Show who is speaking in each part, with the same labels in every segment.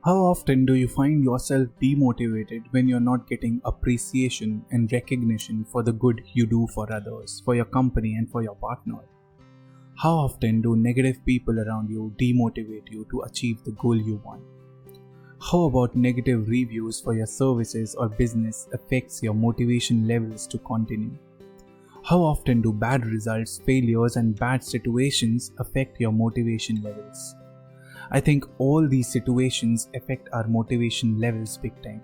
Speaker 1: How often do you find yourself demotivated when you're not getting appreciation and recognition for the good you do for others, for your company, and for your partner? How often do negative people around you demotivate you to achieve the goal you want? How about negative reviews for your services or business affects your motivation levels to continue? How often do bad results, failures, and bad situations affect your motivation levels? I think all these situations affect our motivation levels big time.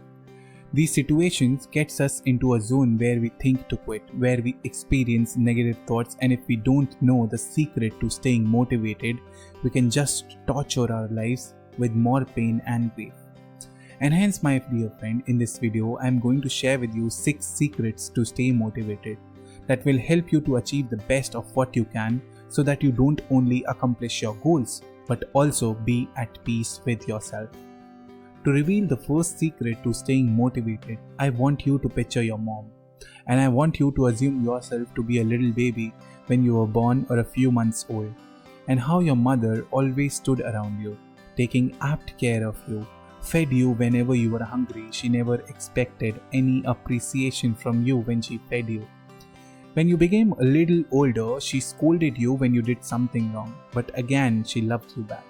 Speaker 1: These situations gets us into a zone where we think to quit, where we experience negative thoughts, and if we don't know the secret to staying motivated, we can just torture our lives with more pain and grief. And hence, my dear friend, in this video, I am going to share with you 6 secrets to stay motivated that will help you to achieve the best of what you can so that you don't only accomplish your goals but also be at peace with yourself. To reveal the first secret to staying motivated, I want you to picture your mom, and I want you to assume yourself to be a little baby when you were born or a few months old, and how your mother always stood around you, taking apt care of you, fed you whenever you were hungry. She never expected any appreciation from you when she fed you. When you became a little older, she scolded you when you did something wrong, but again she loved you back.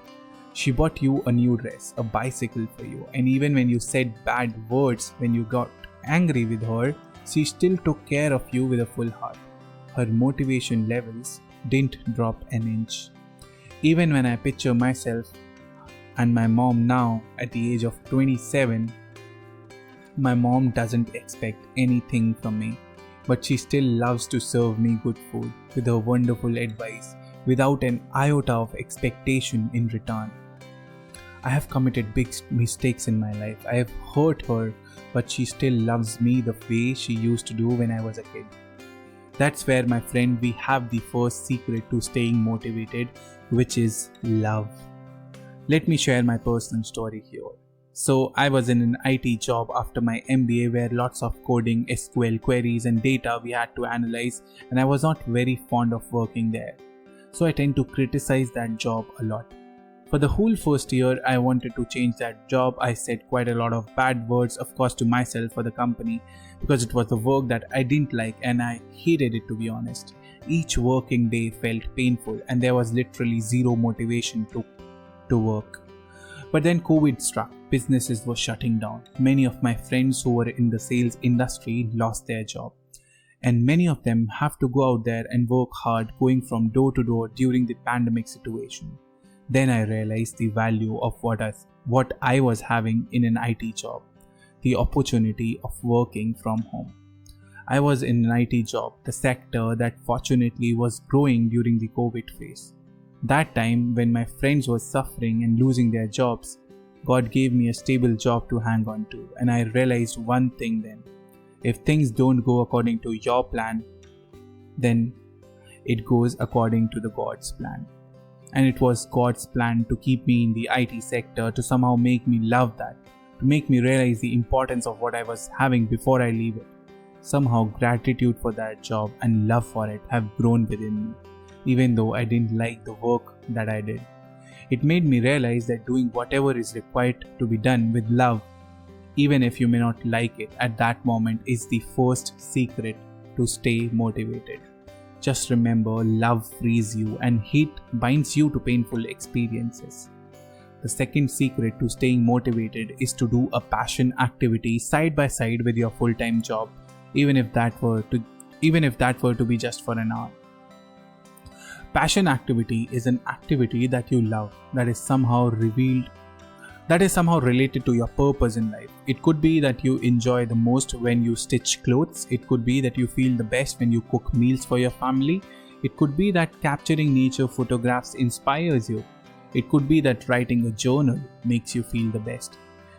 Speaker 1: She bought you a new dress, a bicycle for you, and even when you said bad words when you got angry with her, she still took care of you with a full heart. Her motivation levels didn't drop an inch. Even when I picture myself and my mom now at the age of 27, my mom doesn't expect anything from me. But she still loves to serve me good food with her wonderful advice without an iota of expectation in return. I have committed big mistakes in my life. I have hurt her, but she still loves me the way she used to do when I was a kid. That's where, my friend, we have the first secret to staying motivated, which is love. Let me share my personal story here. So I was in an IT job after my MBA where lots of coding, SQL queries and data we had to analyze, and I was not very fond of working there. So I tend to criticize that job a lot. For the whole first year, I wanted to change that job. I said quite a lot of bad words, of course, to myself for the company because it was the work that I didn't like and I hated it, to be honest. Each working day felt painful and there was literally zero motivation to work. But then COVID struck, businesses were shutting down. Many of my friends who were in the sales industry lost their job. And many of them have to go out there and work hard going from door to door during the pandemic situation. Then I realized the value of what I was having in an IT job, the opportunity of working from home. I was in an IT job, the sector that fortunately was growing during the COVID phase. That time when my friends were suffering and losing their jobs, God gave me a stable job to hang on to, and I realized one thing then. If things don't go according to your plan, then it goes according to the God's plan. And it was God's plan to keep me in the IT sector, to somehow make me love that, to make me realize the importance of what I was having before I leave it. Somehow gratitude for that job and love for it have grown within me. Even though I didn't like the work that I did. It made me realize that doing whatever is required to be done with love, even if you may not like it at that moment, is the first secret to stay motivated. Just remember, love frees you and hate binds you to painful experiences. The second secret to staying motivated is to do a passion activity side by side with your full-time job, even if that were to be just for an hour. Passion activity is an activity that you love, that is somehow related to your purpose in life. It could be that you enjoy the most when you stitch clothes. It could be that you feel the best when you cook meals for your family. It could be that capturing nature photographs inspires you. It could be that writing a journal makes you feel the best.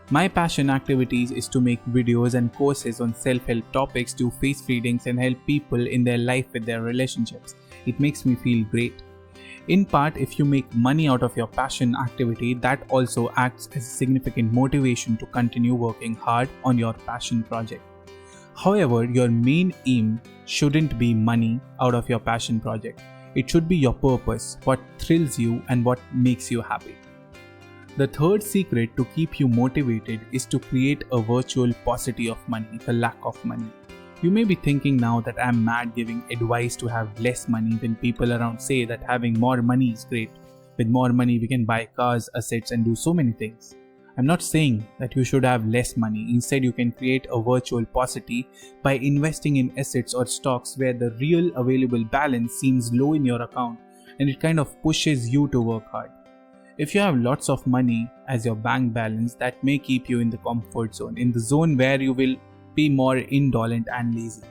Speaker 1: My passion activities is to make videos and courses on self-help topics, do face readings and help people in their life with their relationships. It makes me feel great. In part, if you make money out of your passion activity, that also acts as a significant motivation to continue working hard on your passion project. However, your main aim shouldn't be money out of your passion project. It should be your purpose, what thrills you and what makes you happy. The third secret to keep you motivated is to create a virtual paucity of money, the lack of money. You may be thinking now that I'm mad giving advice to have less money when people around say that having more money is great. With more money, we can buy cars, assets, and do so many things. I'm not saying that you should have less money. Instead, you can create a virtual paucity by investing in assets or stocks where the real available balance seems low in your account and it kind of pushes you to work hard. If you have lots of money as your bank balance, that may keep you in the comfort zone, in the zone where you will be more indolent and lazy.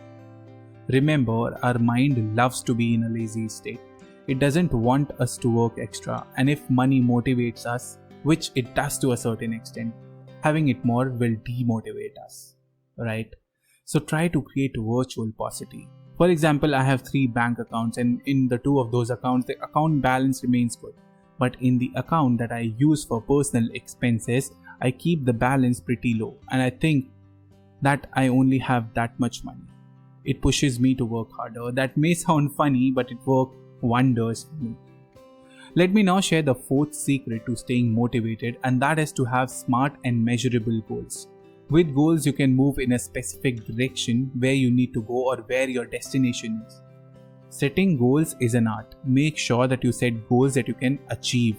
Speaker 1: Remember, our mind loves to be in a lazy state. It doesn't want us to work extra, and if money motivates us, which it does to a certain extent, having it more will demotivate us, right? So try to create virtual paucity. For example, I have 3 bank accounts, and in the 2 of those accounts, the account balance remains good. But in the account that I use for personal expenses, I keep the balance pretty low, and I think that I only have that much money. It pushes me to work harder. That may sound funny, but it works wonders for me. Let me now share the 4th secret to staying motivated, and that is to have smart and measurable goals. With goals, you can move in a specific direction where you need to go or where your destination is. Setting goals is an art. Make sure that you set goals that you can achieve.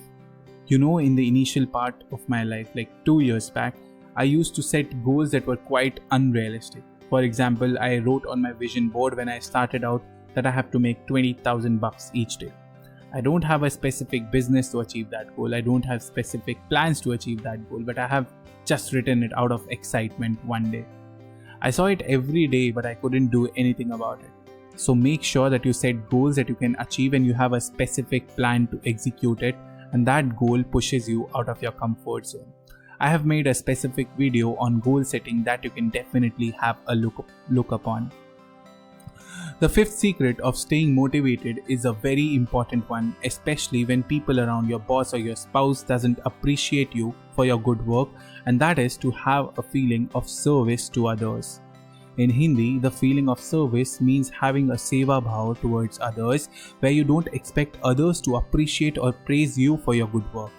Speaker 1: In the initial part of my life, like 2 years back, I used to set goals that were quite unrealistic. For example, I wrote on my vision board when I started out that I have to make $20,000 each day. I don't have a specific business to achieve that goal. I don't have specific plans to achieve that goal, but I have just written it out of excitement one day. I saw it every day, but I couldn't do anything about it. So make sure that you set goals that you can achieve and you have a specific plan to execute it, and that goal pushes you out of your comfort zone. I have made a specific video on goal setting that you can definitely have a look upon. The 5th secret of staying motivated is a very important one, especially when people around your boss or your spouse doesn't appreciate you for your good work, and that is to have a feeling of service to others. In Hindi, the feeling of service means having a seva bhav towards others, where you don't expect others to appreciate or praise you for your good work.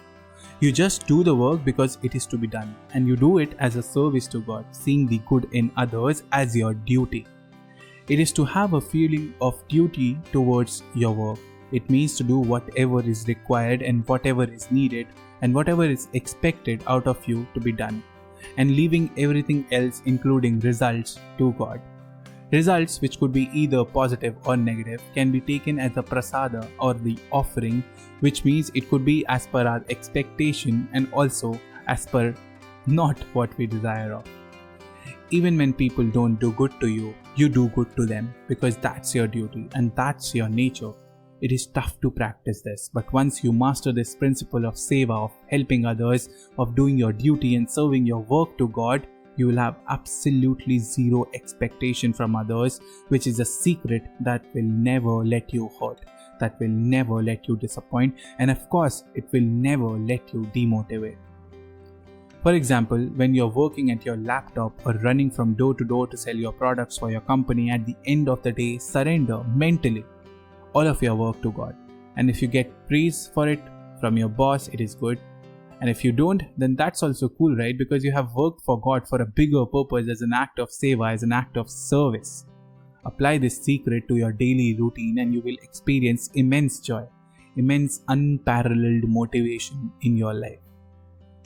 Speaker 1: You just do the work because it is to be done, and you do it as a service to God, seeing the good in others as your duty. It is to have a feeling of duty towards your work. It means to do whatever is required and whatever is needed and whatever is expected out of you to be done, and leaving everything else, including results, to God. Results, which could be either positive or negative, can be taken as a prasada or the offering, which means it could be as per our expectation and also as per not what we desire of. Even when people don't do good to you, you do good to them because that's your duty and that's your nature. It is tough to practice this, but once you master this principle of seva, of helping others, of doing your duty and serving your work to God, you will have absolutely zero expectation from others, which is a secret that will never let you hurt, that will never let you disappoint, and of course, it will never let you demotivate. For example, when you're working at your laptop or running from door to door to sell your products for your company, at the end of the day, surrender mentally all of your work to God. And if you get praise for it from your boss, it is good. And if you don't, then that's also cool, right? Because you have worked for God for a bigger purpose as an act of seva, as an act of service. Apply this secret to your daily routine and you will experience immense joy, immense unparalleled motivation in your life.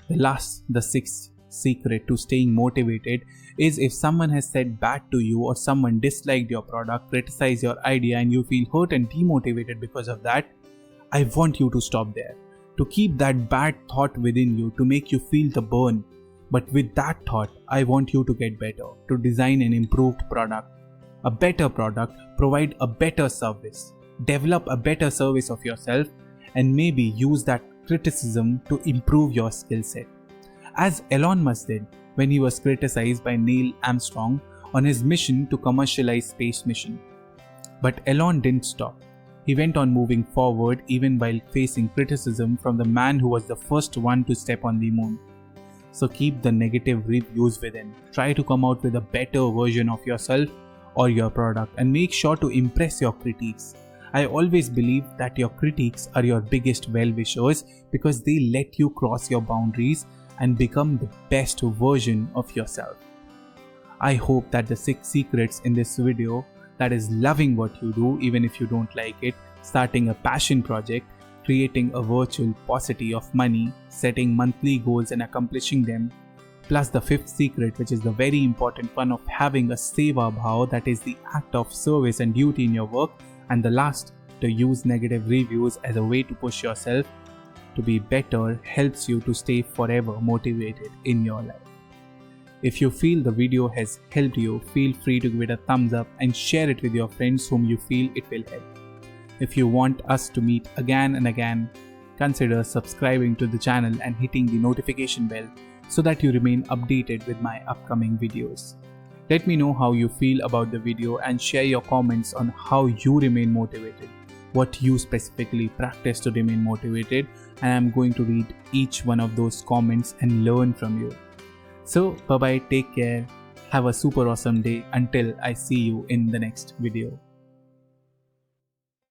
Speaker 1: The 6th secret to staying motivated is if someone has said bad to you or someone disliked your product, criticized your idea, and you feel hurt and demotivated because of that, I want you to stop there. To keep that bad thought within you, to make you feel the burn. But with that thought, I want you to get better, to design an improved product, a better product, provide a better service, develop a better service of yourself, and maybe use that criticism to improve your skill set. As Elon Musk did when he was criticized by Neil Armstrong on his mission to commercialize space mission. But Elon didn't stop. He went on moving forward even while facing criticism from the man who was the first one to step on the moon. So keep the negative reviews within. Try to come out with a better version of yourself or your product and make sure to impress your critics. I always believe that your critics are your biggest well-wishers because they let you cross your boundaries and become the best version of yourself. I hope that the 6 secrets in this video, that is loving what you do even if you don't like it, starting a passion project, creating a virtual paucity of money, setting monthly goals and accomplishing them, plus the 5th secret, which is the very important one of having a seva bhav, that is the act of service and duty in your work, and the last, to use negative reviews as a way to push yourself to be better, helps you to stay forever motivated in your life. If you feel the video has helped you, feel free to give it a thumbs up and share it with your friends whom you feel it will help. If you want us to meet again and again, consider subscribing to the channel and hitting the notification bell so that you remain updated with my upcoming videos. Let me know how you feel about the video and share your comments on how you remain motivated, what you specifically practice to remain motivated, and I'm going to read each one of those comments and learn from you. So bye bye, take care, have a super awesome day until I see you in the next video.